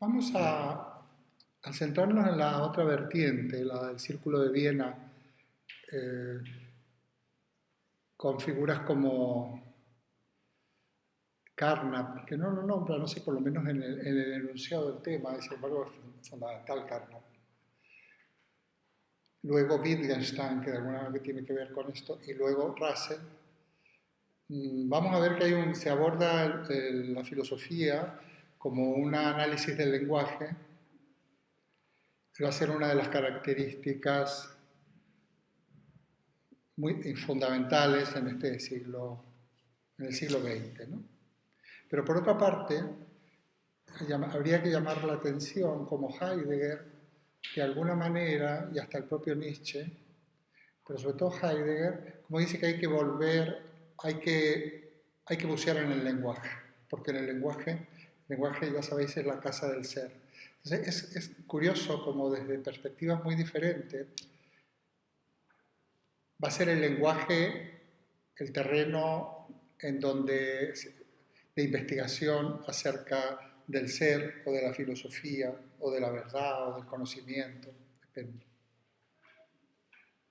Vamos a centrarnos en la otra vertiente, la del Círculo de Viena, eh, con figuras como Carnap, que no lo nombra, no sé, por lo menos en el enunciado del tema, y sin embargo es fundamental Carnap. Luego Wittgenstein, que de alguna manera tiene que ver con esto, y luego Russell. Vamos a ver que se aborda la filosofía como un análisis del lenguaje, que va a ser una de las características muy fundamentales en este siglo, en el siglo XX, ¿no? Pero por otra parte, habría que llamar la atención como Heidegger, de alguna manera, y hasta el propio Nietzsche, pero sobre todo Heidegger, como dice que hay que volver, hay que bucear en el lenguaje, porque en el lenguaje ya sabéis es la casa del ser. Entonces es curioso como desde perspectivas muy diferentes va a ser el lenguaje el terreno en donde de investigación acerca del ser o de la filosofía o de la verdad o del conocimiento, depende.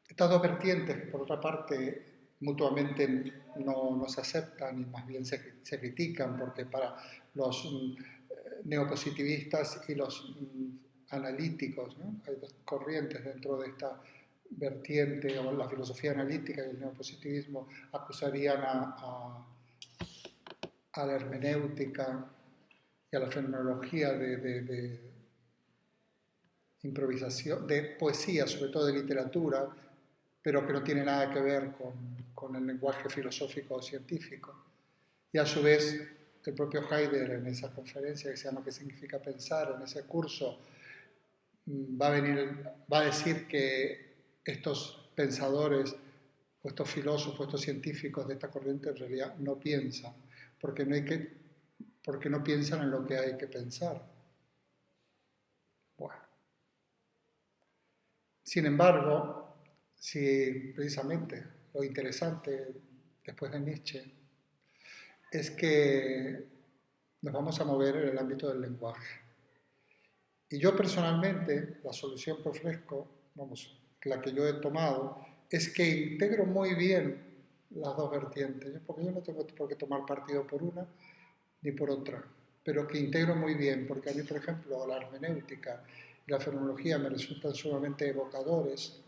Estas dos vertientes, por otra parte, mutuamente no se aceptan y más bien se critican, porque para los neopositivistas y los analíticos, ¿no? Hay dos corrientes dentro de esta vertiente, o la filosofía analítica y el neopositivismo acusarían a la hermenéutica y a la fenomenología de improvisación, de poesía, sobre todo de literatura, pero que no tiene nada que ver con el lenguaje filosófico o científico. Y a su vez, el propio Heidegger en esa conferencia que se llama ¿Qué significa pensar?, en ese curso, va a decir que estos pensadores, o estos filósofos, estos científicos de esta corriente en realidad no piensan, porque no piensan en lo que hay que pensar. Bueno. Sin embargo, si precisamente lo interesante después de Nietzsche es que nos vamos a mover en el ámbito del lenguaje. Y yo personalmente, la solución que ofrezco, la que yo he tomado, es que integro muy bien las dos vertientes, porque yo no tengo por qué tomar partido por una ni por otra, pero que integro muy bien, porque a mí, por ejemplo, la hermenéutica y la fenomenología me resultan sumamente evocadores,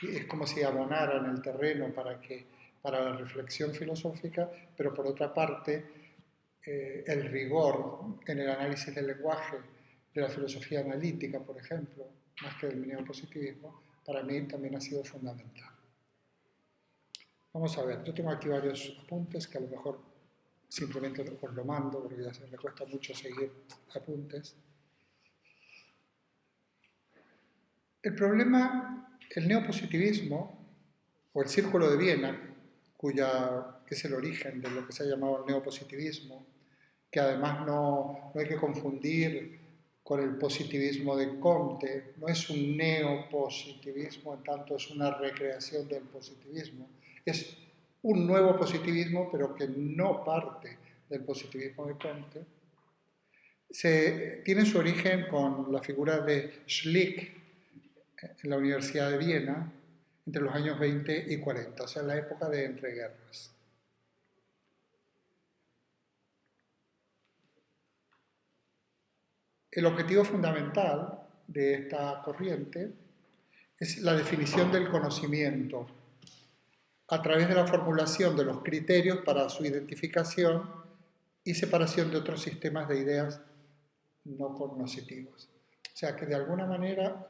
y es como si abonaran el terreno para la reflexión filosófica, pero por otra parte, el rigor en el análisis del lenguaje de la filosofía analítica, por ejemplo, más que del neopositivismo, para mí también ha sido fundamental. Vamos a ver, yo tengo aquí varios apuntes que a lo mejor simplemente os lo mando porque ya me cuesta mucho seguir apuntes. El problema, el neopositivismo, o el Círculo de Viena, que es el origen de lo que se ha llamado el neopositivismo, que además no hay que confundir con el positivismo de Comte, no es un neopositivismo, en tanto es una recreación del positivismo, es un nuevo positivismo, pero que no parte del positivismo de Comte. Tiene su origen con la figura de Schlick en la Universidad de Viena entre los años 20 y 40, o sea, en la época de entreguerras. El objetivo fundamental de esta corriente es la definición del conocimiento a través de la formulación de los criterios para su identificación y separación de otros sistemas de ideas no cognoscitivos. O sea que de alguna manera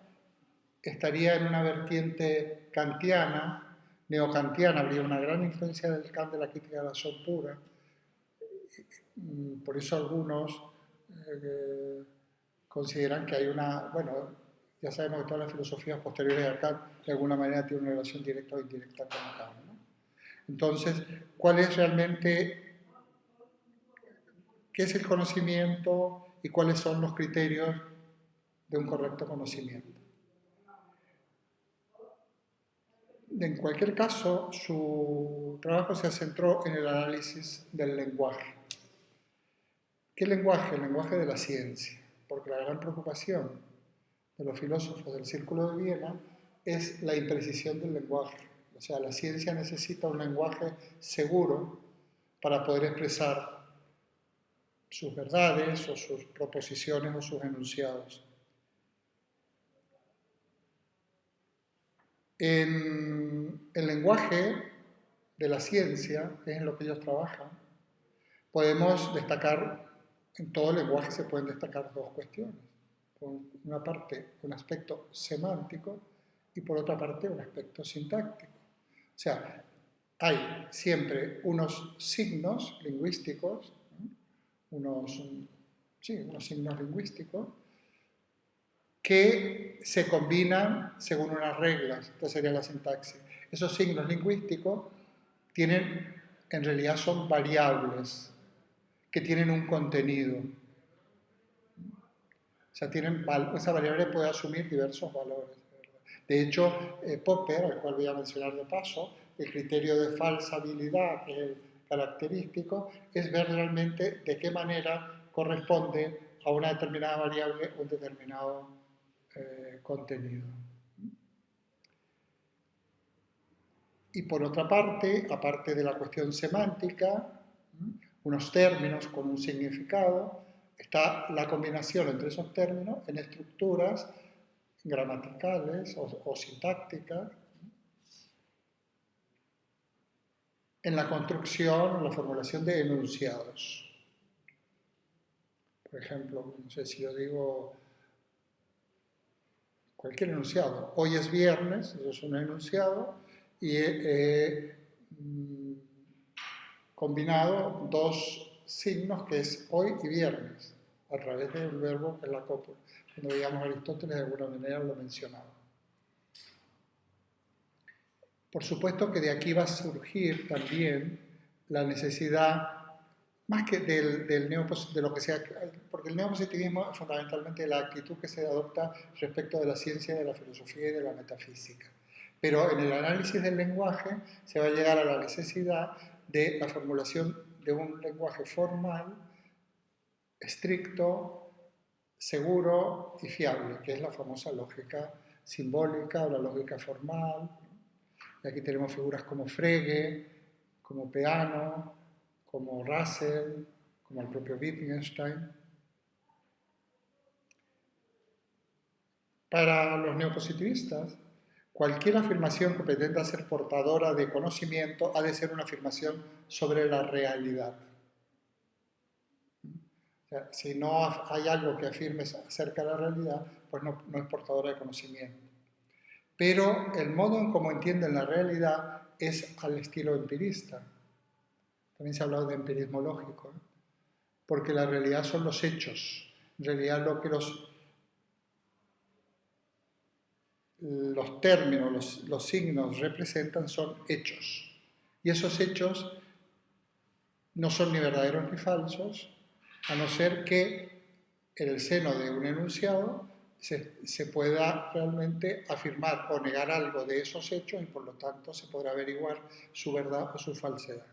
estaría en una vertiente kantiana, neokantiana, habría una gran influencia del Kant de la crítica de la razón pura. Por eso algunos consideran que hay ya sabemos que todas las filosofías posteriores a Kant de alguna manera tienen una relación directa o indirecta con Kant, ¿no? Entonces, ¿cuál es realmente, qué es el conocimiento y cuáles son los criterios de un correcto conocimiento? En cualquier caso, su trabajo se centró en el análisis del lenguaje. ¿Qué lenguaje? El lenguaje de la ciencia. porque la gran preocupación de los filósofos del Círculo de Viena es la imprecisión del lenguaje. O sea, la ciencia necesita un lenguaje seguro para poder expresar sus verdades o sus proposiciones o sus enunciados. En el lenguaje de la ciencia, que es en lo que ellos trabajan, podemos destacar, en todo lenguaje se pueden destacar dos cuestiones. Por una parte, un aspecto semántico y por otra parte, un aspecto sintáctico. O sea, hay siempre unos signos lingüísticos, unos signos lingüísticos que se combinan según unas reglas. Esta sería la sintaxis. Esos signos lingüísticos en realidad son variables que tienen un contenido. O sea, esa variable puede asumir diversos valores. De hecho, Popper, al cual voy a mencionar de paso, el criterio de falsabilidad, que es el característico, es ver realmente de qué manera corresponde a una determinada variable un determinado contenido. Y por otra parte, aparte de la cuestión semántica, unos términos con un significado, está la combinación entre esos términos en estructuras gramaticales o sintácticas, en la construcción o la formulación de enunciados. Por ejemplo, no sé si yo digo cualquier enunciado. Hoy es viernes, eso es un enunciado, y he combinado dos signos que es hoy y viernes, a través del verbo que es la cópula. Cuando veíamos a Aristóteles, de alguna manera lo mencionaba. Por supuesto que de aquí va a surgir también la necesidad, más que de lo que sea, porque el neopositivismo es fundamentalmente la actitud que se adopta respecto de la ciencia, de la filosofía y de la metafísica. Pero en el análisis del lenguaje se va a llegar a la necesidad de la formulación de un lenguaje formal, estricto, seguro y fiable, que es la famosa lógica simbólica o la lógica formal. Y aquí tenemos figuras como Frege, como Peano, como Russell, como el propio Wittgenstein. Para los neopositivistas, cualquier afirmación que pretenda ser portadora de conocimiento ha de ser una afirmación sobre la realidad. O sea, si no hay algo que afirme acerca de la realidad, pues no es portadora de conocimiento. Pero el modo en cómo entienden la realidad es al estilo empirista. También se ha hablado de empirismo lógico, ¿eh? Porque la realidad son los hechos. En realidad lo que los términos, los signos representan son hechos. Y esos hechos no son ni verdaderos ni falsos, a no ser que en el seno de un enunciado se pueda realmente afirmar o negar algo de esos hechos y por lo tanto se podrá averiguar su verdad o su falsedad.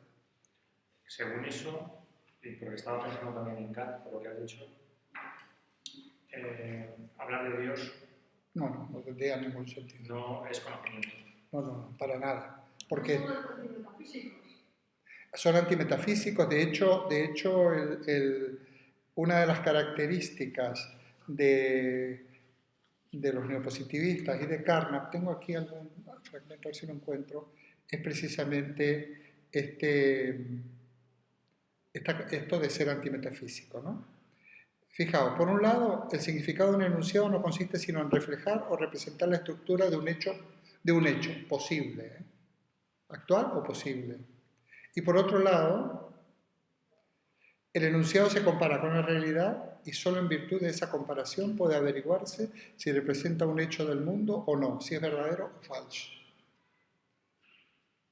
Según eso, y porque estaba pensando también en Kant, por lo que has dicho, hablar de Dios no tendría ningún sentido. No es conocimiento. No, para nada. Porque son antimetafísicos. De hecho una de las características de los neopositivistas y de Carnap, tengo aquí algún fragmento, a ver si lo encuentro, es precisamente esto de ser antimetafísico, ¿no? Fijaos, por un lado, el significado de un enunciado no consiste sino en reflejar o representar la estructura de un hecho posible, ¿eh? Actual o posible. Y por otro lado, el enunciado se compara con la realidad y solo en virtud de esa comparación puede averiguarse si representa un hecho del mundo o no, si es verdadero o falso.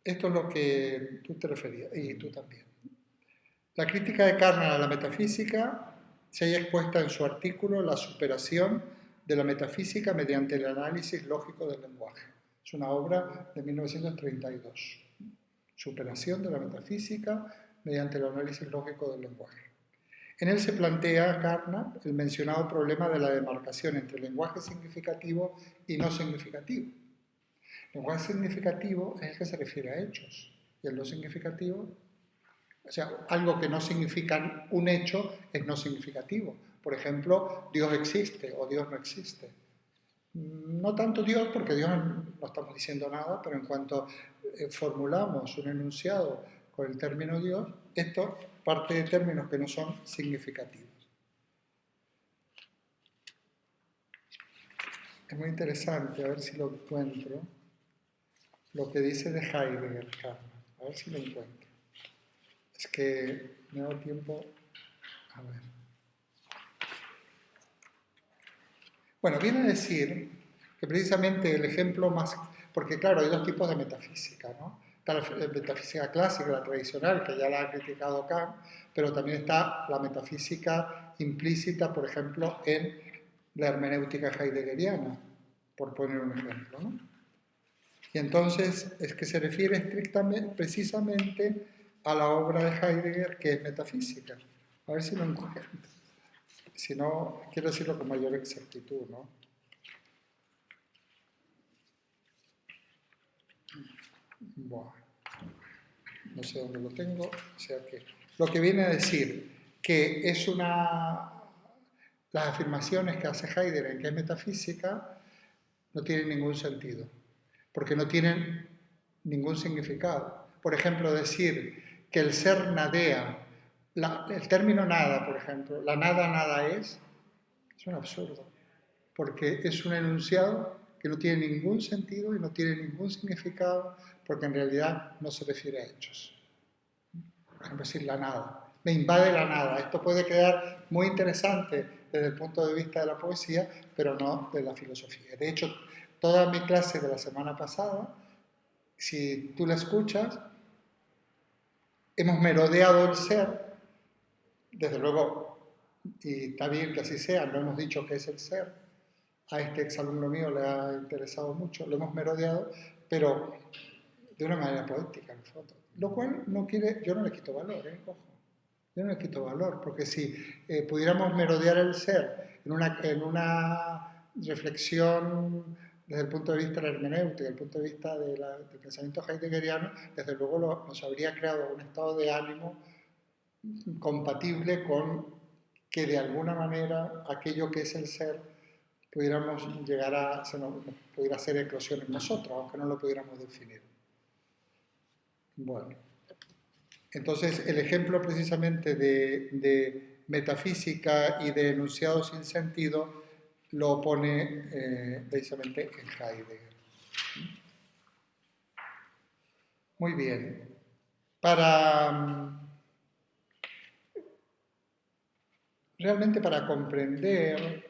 Esto es lo que tú te referías, y tú también. La crítica de Carnap a la metafísica se halla expuesta en su artículo La superación de la metafísica mediante el análisis lógico del lenguaje. Es una obra de 1932. Superación de la metafísica mediante el análisis lógico del lenguaje. En él se plantea, Carnap, el mencionado problema de la demarcación entre lenguaje significativo y no significativo. El lenguaje significativo es el que se refiere a hechos, y el no significativo, o sea, algo que no significa un hecho es no significativo. Por ejemplo, Dios existe o Dios no existe. No tanto Dios, porque Dios no estamos diciendo nada, pero en cuanto formulamos un enunciado con el término Dios, esto parte de términos que no son significativos. Es muy interesante, a ver si lo encuentro, lo que dice de Heidegger, Carmen. A ver si lo encuentro. Es que me ha dado tiempo. A ver. Bueno, viene a decir que precisamente el ejemplo más... Porque claro, hay dos tipos de metafísica, ¿no? Está la metafísica clásica, la tradicional, que ya la ha criticado Kant, pero también está la metafísica implícita, por ejemplo, en la hermenéutica heideggeriana, por poner un ejemplo, ¿no? Y entonces es que se refiere estrictamente, precisamente a la obra de Heidegger, que es metafísica. A ver si lo encuentro. Si no, quiero decirlo con mayor exactitud, ¿no? Bueno, no sé dónde lo tengo, o sea que... Lo que viene a decir que es una... Las afirmaciones que hace Heidegger en que es metafísica no tienen ningún sentido, porque no tienen ningún significado. Por ejemplo, decir que el ser nadea, el término nada, por ejemplo, la nada es un absurdo, porque es un enunciado que no tiene ningún sentido y no tiene ningún significado, porque en realidad no se refiere a hechos. Por ejemplo, decir la nada. Me invade la nada. Esto puede quedar muy interesante desde el punto de vista de la poesía, pero no de la filosofía. De hecho, toda mi clase de la semana pasada, si tú la escuchas, hemos merodeado el ser, desde luego, y está bien que así sea, no hemos dicho qué es el ser. A este exalumno mío le ha interesado mucho, lo hemos merodeado, pero de una manera poética, en el fondo. Lo cual no quiere, yo no le quito valor, ojo. Yo no le quito valor, porque si pudiéramos merodear el ser en una reflexión desde el punto de vista de la hermenéutica, desde el punto de vista del pensamiento heideggeriano, desde luego nos habría creado un estado de ánimo compatible con que de alguna manera aquello que es el ser pudiéramos llegar a, pudiera hacer eclosión en nosotros, aunque no lo pudiéramos definir. Bueno, entonces el ejemplo precisamente de metafísica y de enunciado sin sentido lo pone precisamente en Heidegger. Muy bien. Realmente para comprender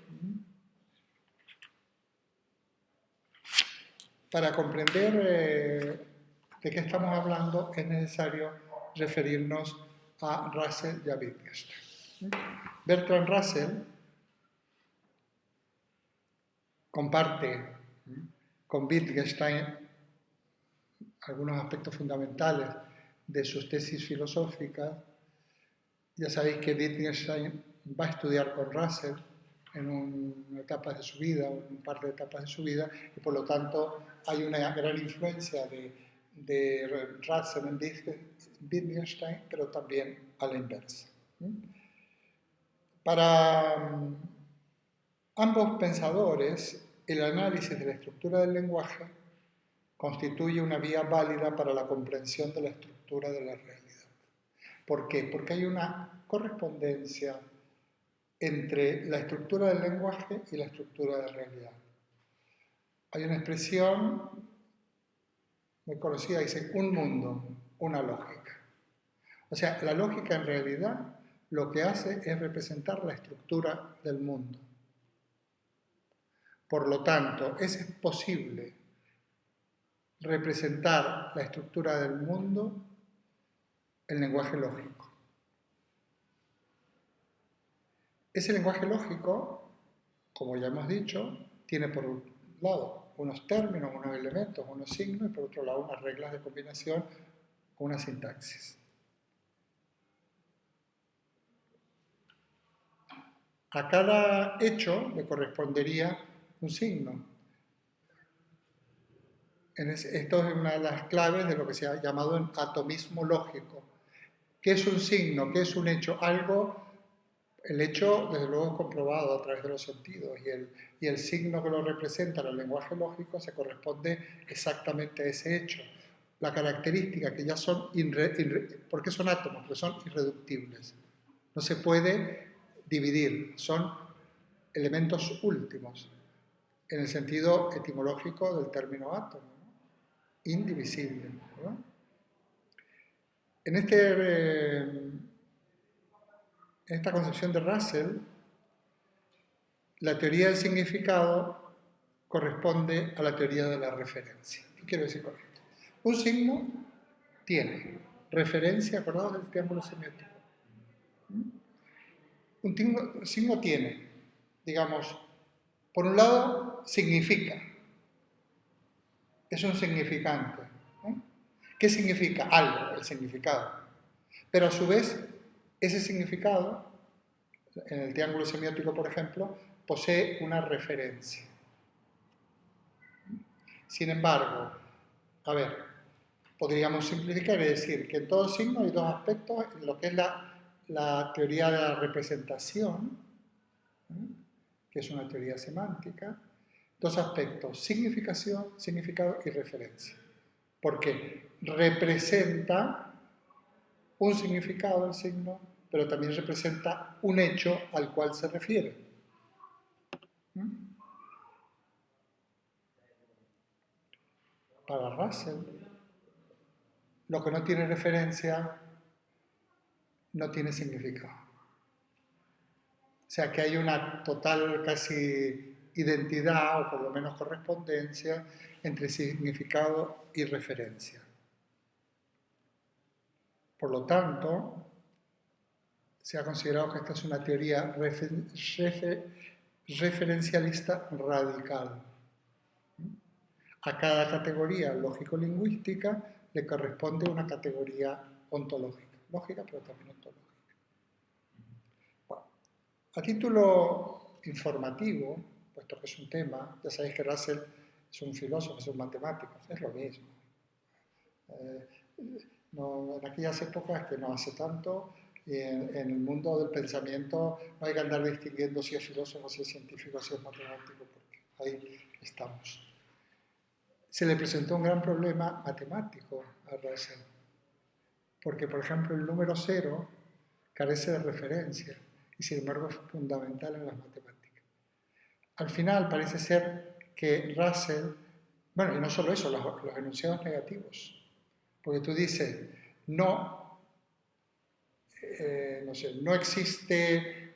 de qué estamos hablando es necesario referirnos a Russell y a Wittgenstein. Bertrand Russell comparte con Wittgenstein algunos aspectos fundamentales de sus tesis filosóficas. Ya sabéis que Wittgenstein va a estudiar con Russell en una etapa de su vida, un par de etapas de su vida, y por lo tanto hay una gran influencia de Russell en Wittgenstein, pero también a la inversa. Para ambos pensadores, el análisis de la estructura del lenguaje constituye una vía válida para la comprensión de la estructura de la realidad. ¿Por qué? Porque hay una correspondencia entre la estructura del lenguaje y la estructura de la realidad. Hay una expresión muy conocida, dice, un mundo, una lógica. O sea, la lógica en realidad lo que hace es representar la estructura del mundo. Por lo tanto, es posible representar la estructura del mundo en lenguaje lógico. Ese lenguaje lógico, como ya hemos dicho, tiene por un lado unos términos, unos elementos, unos signos, y por otro lado unas reglas de combinación, una sintaxis. A cada hecho le correspondería un signo. Esto es una de las claves de lo que se ha llamado el atomismo lógico. ¿Qué es un signo? ¿Qué es un hecho? Algo, el hecho desde luego es comprobado a través de los sentidos y el signo que lo representa en el lenguaje lógico se corresponde exactamente a ese hecho. La característica que ya son, ¿por qué son átomos? Porque son irreductibles. No se puede dividir, son elementos últimos en el sentido etimológico del término átomo, ¿no? Indivisible, ¿verdad? En esta concepción de Russell, la teoría del significado corresponde a la teoría de la referencia. ¿Qué quiero decir con esto? Un signo tiene referencia, acordados del triángulo semiótico. Un signo tiene, digamos, por un lado, significa. Es un significante. ¿No? ¿Qué significa? Algo, el significado. Pero a su vez, ese significado, en el triángulo semiótico, por ejemplo, posee una referencia. Sin embargo, a ver, podríamos simplificar y decir que en todo signo hay dos aspectos, en lo que es la teoría de la representación, que es una teoría semántica, dos aspectos, significación, significado y referencia. Porque representa un significado el signo, pero también representa un hecho al cual se refiere. Para Russell, lo que no tiene referencia no tiene significado. O sea que hay una total casi identidad, o por lo menos correspondencia, entre significado y referencia. Por lo tanto, se ha considerado que esta es una teoría referencialista radical. A cada categoría lógico-lingüística le corresponde una categoría ontológica, lógica pero también ontológica. Bueno, a título informativo, puesto que es un tema, ya sabéis que Russell es un filósofo, es un matemático, es lo mismo. No, en aquellas épocas que no hace tanto, y en el mundo del pensamiento no hay que andar distinguiendo si es filósofo, si es científico, si es matemático, porque ahí estamos. Se le presentó un gran problema matemático a Russell, porque por ejemplo el número 0 carece de referencia y sin embargo es fundamental en las matemáticas. Al final parece ser que Russell, bueno, y no solo eso, los enunciados negativos, porque tú dices, no sé, no existe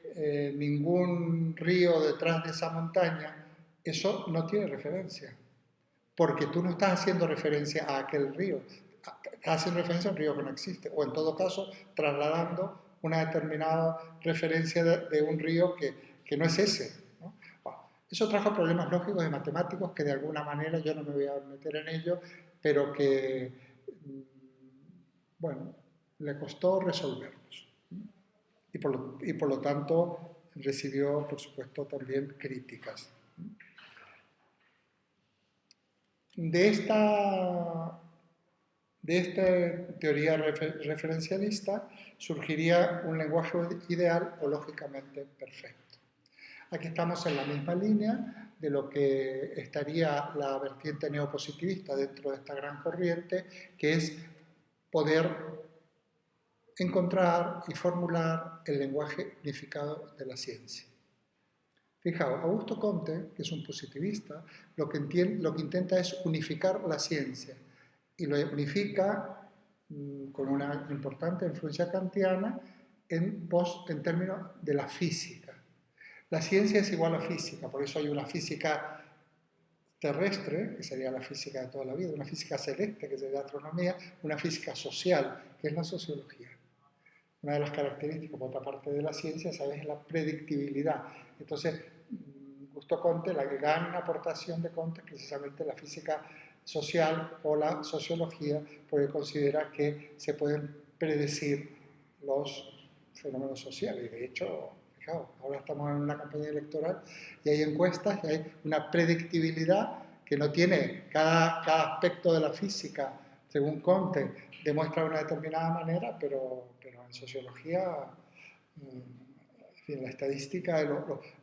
ningún río detrás de esa montaña, eso no tiene referencia, porque tú no estás haciendo referencia a aquel río, estás haciendo referencia a un río que no existe, o en todo caso trasladando una determinada referencia de un río que no es ese. ¿No? Bueno, eso trajo problemas lógicos y matemáticos que de alguna manera yo no me voy a meter en ello, pero que, bueno, le costó resolverlos. Y por lo tanto recibió, por supuesto, también críticas. De esta teoría referencialista surgiría un lenguaje ideal o lógicamente perfecto. Aquí estamos en la misma línea de lo que estaría la vertiente neopositivista dentro de esta gran corriente, que es poder encontrar y formular el lenguaje unificado de la ciencia. Fijaos, Augusto Comte, que es un positivista, lo que intenta es unificar la ciencia y lo unifica con una importante influencia kantiana en términos de la física. La ciencia es igual a física, por eso hay una física terrestre, que sería la física de toda la vida, una física celeste, que sería la astronomía, una física social, que es la sociología. Una de las características, por otra parte, de la ciencia, ¿sabes?, es la predictibilidad. Entonces, Augusto Comte, la gran aportación de Comte es precisamente la física social o la sociología, porque considera que se pueden predecir los fenómenos sociales. Y de hecho, Fijaos, ahora estamos en una campaña electoral y hay encuestas y hay una predictibilidad que no tiene cada aspecto de la física, según Comte, demuestra de una determinada manera, pero en sociología, en fin, la estadística,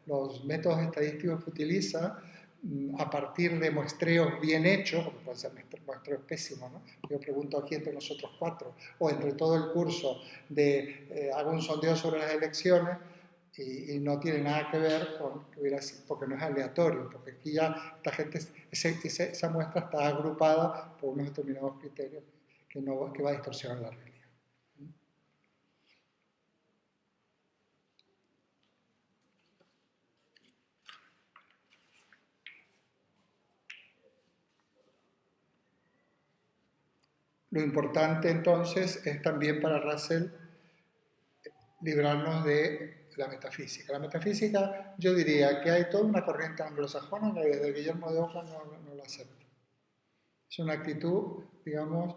los métodos estadísticos que utiliza a partir de muestreos bien hechos, porque pueden ser muestreos pésimos, ¿no? Yo pregunto aquí entre nosotros cuatro, o entre todo el curso, hago un sondeo sobre las elecciones y no tiene nada que ver con que hubiera sido, porque no es aleatorio, porque aquí ya esta gente, esa muestra está agrupada por unos determinados criterios que va a distorsionar la realidad. Lo importante entonces es también para Russell librarnos de la metafísica. La metafísica, yo diría que hay toda una corriente anglosajona que desde Guillermo de Ockham no la acepta. Es una actitud, digamos,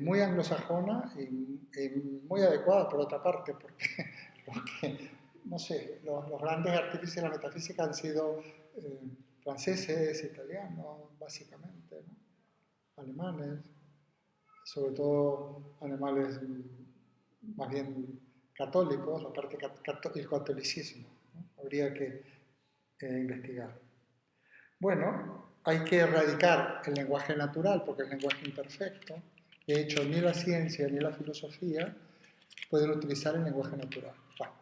muy anglosajona y muy adecuada por otra parte, porque no sé, los grandes artífices de la metafísica han sido franceses, italianos, básicamente, ¿no? Alemanes, sobre todo alemanes más bien católicos, aparte el catolicismo, ¿no? Habría que investigar. Bueno, hay que erradicar el lenguaje natural porque es lenguaje imperfecto. De hecho, ni la ciencia ni la filosofía pueden utilizar el lenguaje natural. Bueno,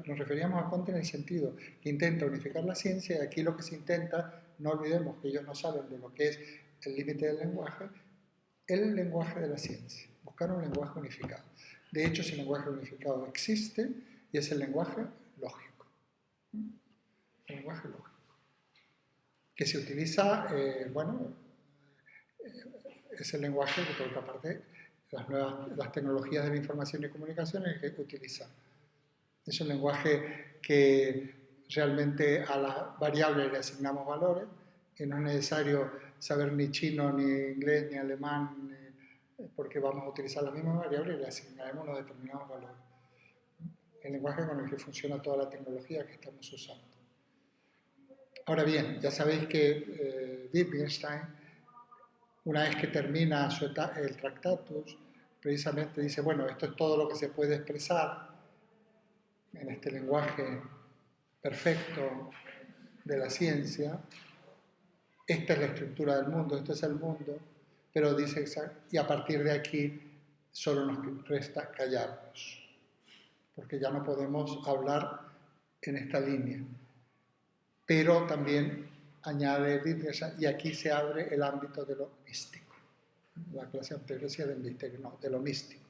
nos referíamos a Comte en el sentido que intenta unificar la ciencia y aquí lo que se intenta, no olvidemos que ellos no saben de lo que es el límite del lenguaje, el lenguaje de la ciencia, buscar un lenguaje unificado. De hecho, ese lenguaje unificado existe y es el lenguaje lógico. El lenguaje lógico. Que se utiliza, es el lenguaje que por otra parte las tecnologías de la información y comunicaciones que utilizan. Es un lenguaje que realmente a las variables le asignamos valores, que no es necesario saber ni chino, ni inglés, ni alemán, porque vamos a utilizar las mismas variables y le asignaremos unos determinados valores. El lenguaje con el que funciona toda la tecnología que estamos usando. Ahora bien, ya sabéis que Wittgenstein, una vez que termina el Tractatus, precisamente dice, bueno, esto es todo lo que se puede expresar en este lenguaje perfecto de la ciencia. Esta es la estructura del mundo, esto es el mundo, pero dice, y a partir de aquí solo nos resta callarnos, porque ya no podemos hablar en esta línea. Pero también añade Wittgenstein, y aquí se abre el ámbito de lo místico. La clase anterior decía del misterio, no, de lo místico.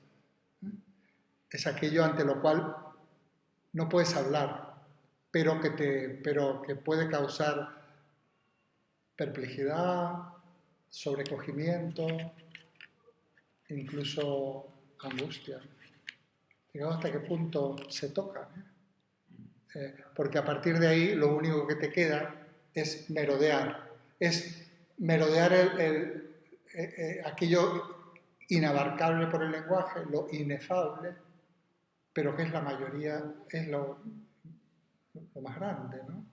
Es aquello ante lo cual no puedes hablar, pero que puede causar perplejidad, sobrecogimiento, incluso angustia. Digamos hasta qué punto se toca. Porque a partir de ahí lo único que te queda es merodear. Es merodear aquello inabarcable por el lenguaje, lo inefable, pero que es la mayoría, es lo más grande, ¿no?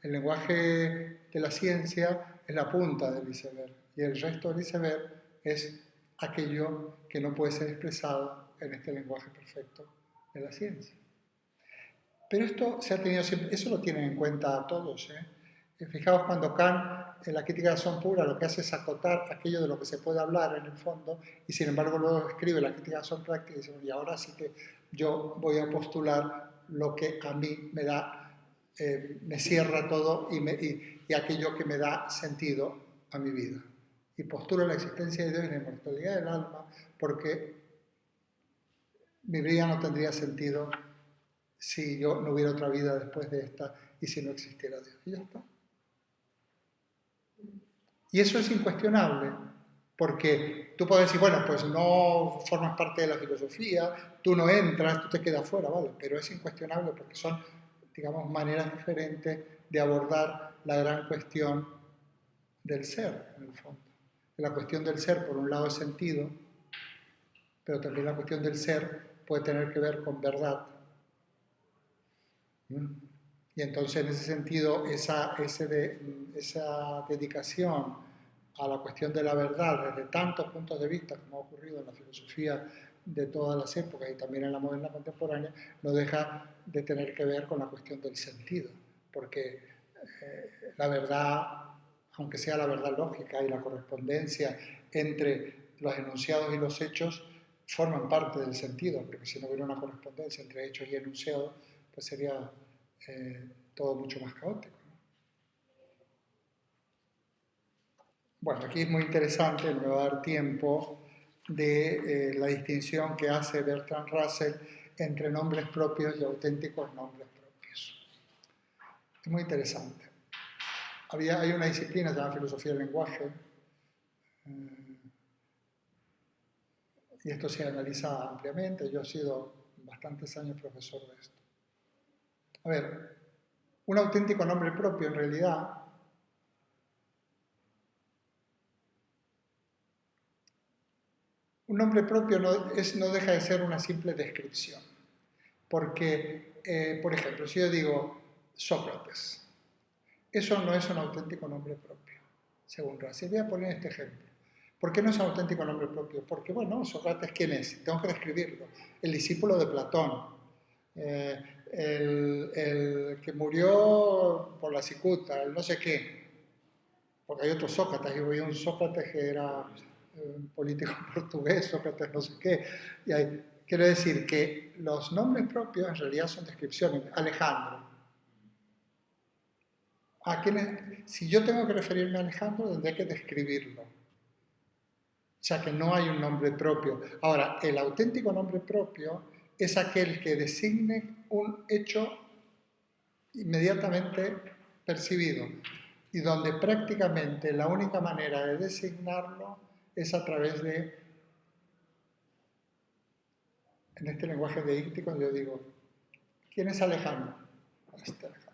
El lenguaje de la ciencia es la punta del iceberg y el resto del iceberg es aquello que no puede ser expresado en este lenguaje perfecto de la ciencia. Pero esto se ha tenido siempre, eso lo tienen en cuenta todos, ¿eh? Fijaos cuando Kant en la crítica de la razón pura lo que hace es acotar aquello de lo que se puede hablar en el fondo y sin embargo luego escribe la crítica de la razón práctica y dice, y ahora sí que yo voy a postular lo que a mí me da, me cierra todo y aquello que me da sentido a mi vida. Y postulo la existencia de Dios y la inmortalidad del alma porque mi vida no tendría sentido si yo no hubiera otra vida después de esta y si no existiera Dios. Y ya está. Y eso es incuestionable, porque tú puedes decir, bueno, pues no formas parte de la filosofía, tú no entras, tú te quedas fuera, ¿vale? Pero es incuestionable porque son, digamos, maneras diferentes de abordar la gran cuestión del ser, en el fondo. La cuestión del ser, por un lado, es sentido, pero también la cuestión del ser puede tener que ver con verdad. Y entonces, en ese sentido, esa dedicación a la cuestión de la verdad desde tantos puntos de vista, como ha ocurrido en la filosofía de todas las épocas y también en la moderna contemporánea, no deja de tener que ver con la cuestión del sentido, porque la verdad, aunque sea la verdad lógica y la correspondencia entre los enunciados y los hechos, forman parte del sentido, porque si no hubiera una correspondencia entre hechos y enunciados, pues sería todo mucho más caótico. Bueno, aquí es muy interesante, no me va a dar tiempo, de la distinción que hace Bertrand Russell entre nombres propios y auténticos nombres propios. Es muy interesante. Hay una disciplina llamada filosofía del lenguaje, y esto se analiza ampliamente. Yo he sido bastantes años profesor de esto. A ver, un auténtico nombre propio en realidad un nombre propio no deja de ser una simple descripción. Porque, por ejemplo, si yo digo Sócrates, eso no es un auténtico nombre propio, según Russell. Voy a poner este ejemplo. ¿Por qué no es un auténtico nombre propio? Porque, bueno, Sócrates, ¿quién es? Tengo que describirlo. El discípulo de Platón, el que murió por la cicuta, el no sé qué. Porque hay otro Sócrates, yo había un Sócrates que era un político portugués, Sócrates no sé qué. Quiero decir que los nombres propios en realidad son descripciones. Alejandro. Si yo tengo que referirme a Alejandro, tendré que describirlo. O sea que no hay un nombre propio. Ahora, el auténtico nombre propio es aquel que designe un hecho inmediatamente percibido y donde prácticamente la única manera de designarlo es a través de, en este lenguaje deíctico, yo digo, ¿quién es Alejandro? Este Alejandro.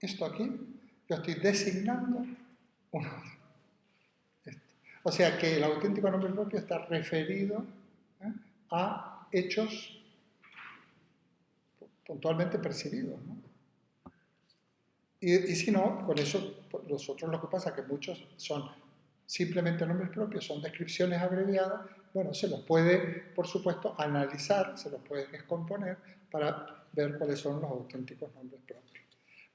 Esto aquí, yo estoy designando uno. O sea que el auténtico nombre propio está referido a hechos puntualmente percibidos, ¿no? Y si no, con eso, nosotros lo que pasa es que muchos son simplemente nombres propios, son descripciones abreviadas. Bueno, se los puede, por supuesto, analizar, se los puede descomponer para ver cuáles son los auténticos nombres propios.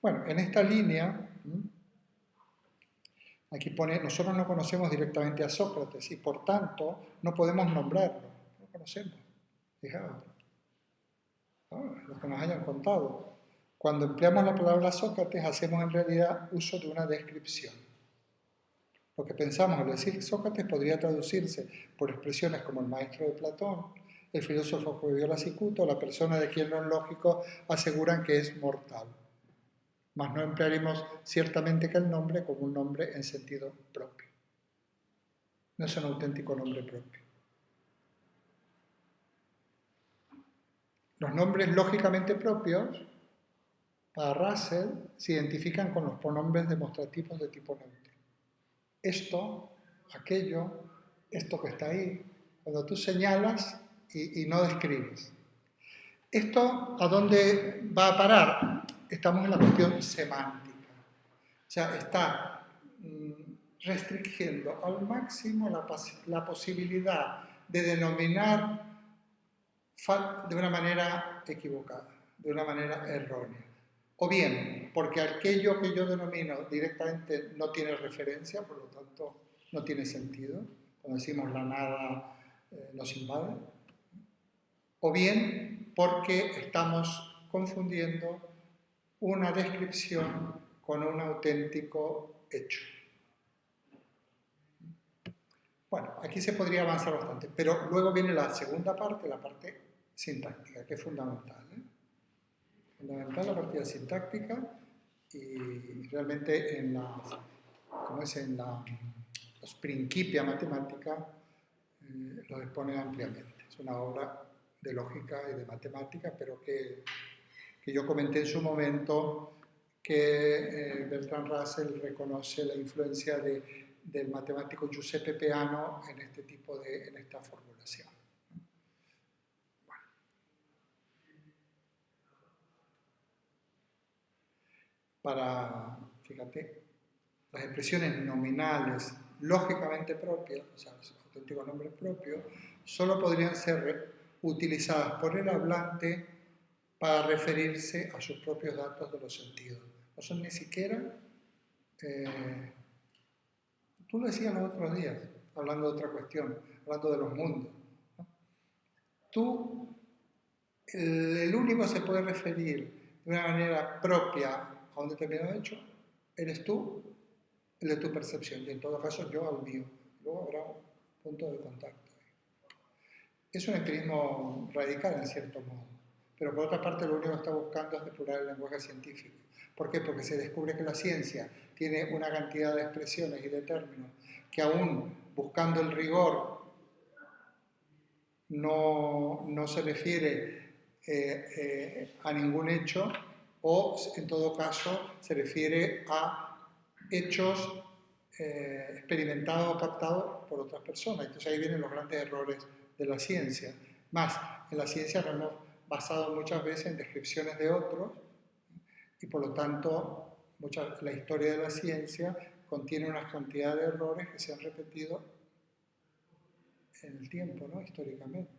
Bueno, en esta línea, aquí pone, nosotros no conocemos directamente a Sócrates y por tanto no podemos nombrarlo, no lo conocemos. Fijaos, lo que nos hayan contado. Cuando empleamos la palabra Sócrates hacemos en realidad uso de una descripción. Lo que pensamos al decir Sócrates podría traducirse por expresiones como el maestro de Platón, el filósofo que vivió la cicuta o la persona de quien los lógicos aseguran que es mortal. Mas no emplearemos ciertamente que el nombre como un nombre en sentido propio. No es un auténtico nombre propio. Los nombres lógicamente propios, para Russell, se identifican con los pronombres demostrativos de tipo neutro. Esto, aquello, esto que está ahí, cuando tú señalas y no describes. ¿Esto a dónde va a parar? Estamos en la cuestión semántica. O sea, está restringiendo al máximo la posibilidad de denominar de una manera equivocada, de una manera errónea. O bien, porque aquello que yo denomino directamente no tiene referencia, por lo tanto no tiene sentido. Cuando decimos la nada nos invade. O bien, porque estamos confundiendo una descripción con un auténtico hecho. Bueno, aquí se podría avanzar bastante, pero luego viene la segunda parte, la parte sintáctica, que es fundamental. Fundamental la partida sintáctica y realmente en los Principia Mathematica lo expone ampliamente. Es una obra de lógica y de matemática, pero que yo comenté en su momento que Bertrand Russell reconoce la influencia del matemático Giuseppe Peano en esta formulación. Bueno. para, fíjate, las expresiones nominales lógicamente propias, o sea, los auténticos nombres propios, solo podrían ser utilizadas por el hablante para referirse a sus propios datos de los sentidos. No son ni siquiera, tú lo decías los otros días, hablando de otra cuestión, hablando de los mundos, ¿no? Tú, el único que se puede referir de una manera propia a un determinado hecho, eres tú, el de tu percepción, y en todo caso yo al mío. Luego habrá un punto de contacto. Es un empirismo radical en cierto modo, pero por otra parte lo único que está buscando es depurar el lenguaje científico. ¿Por qué? Porque se descubre que la ciencia tiene una cantidad de expresiones y de términos que aún buscando el rigor no se refiere a ningún hecho, o en todo caso se refiere a hechos experimentados o captados por otras personas. Entonces ahí vienen los grandes errores de la ciencia. Más, en la ciencia nos hemos basado muchas veces en descripciones de otros y por lo tanto la historia de la ciencia contiene una cantidad de errores que se han repetido en el tiempo, ¿no? Históricamente.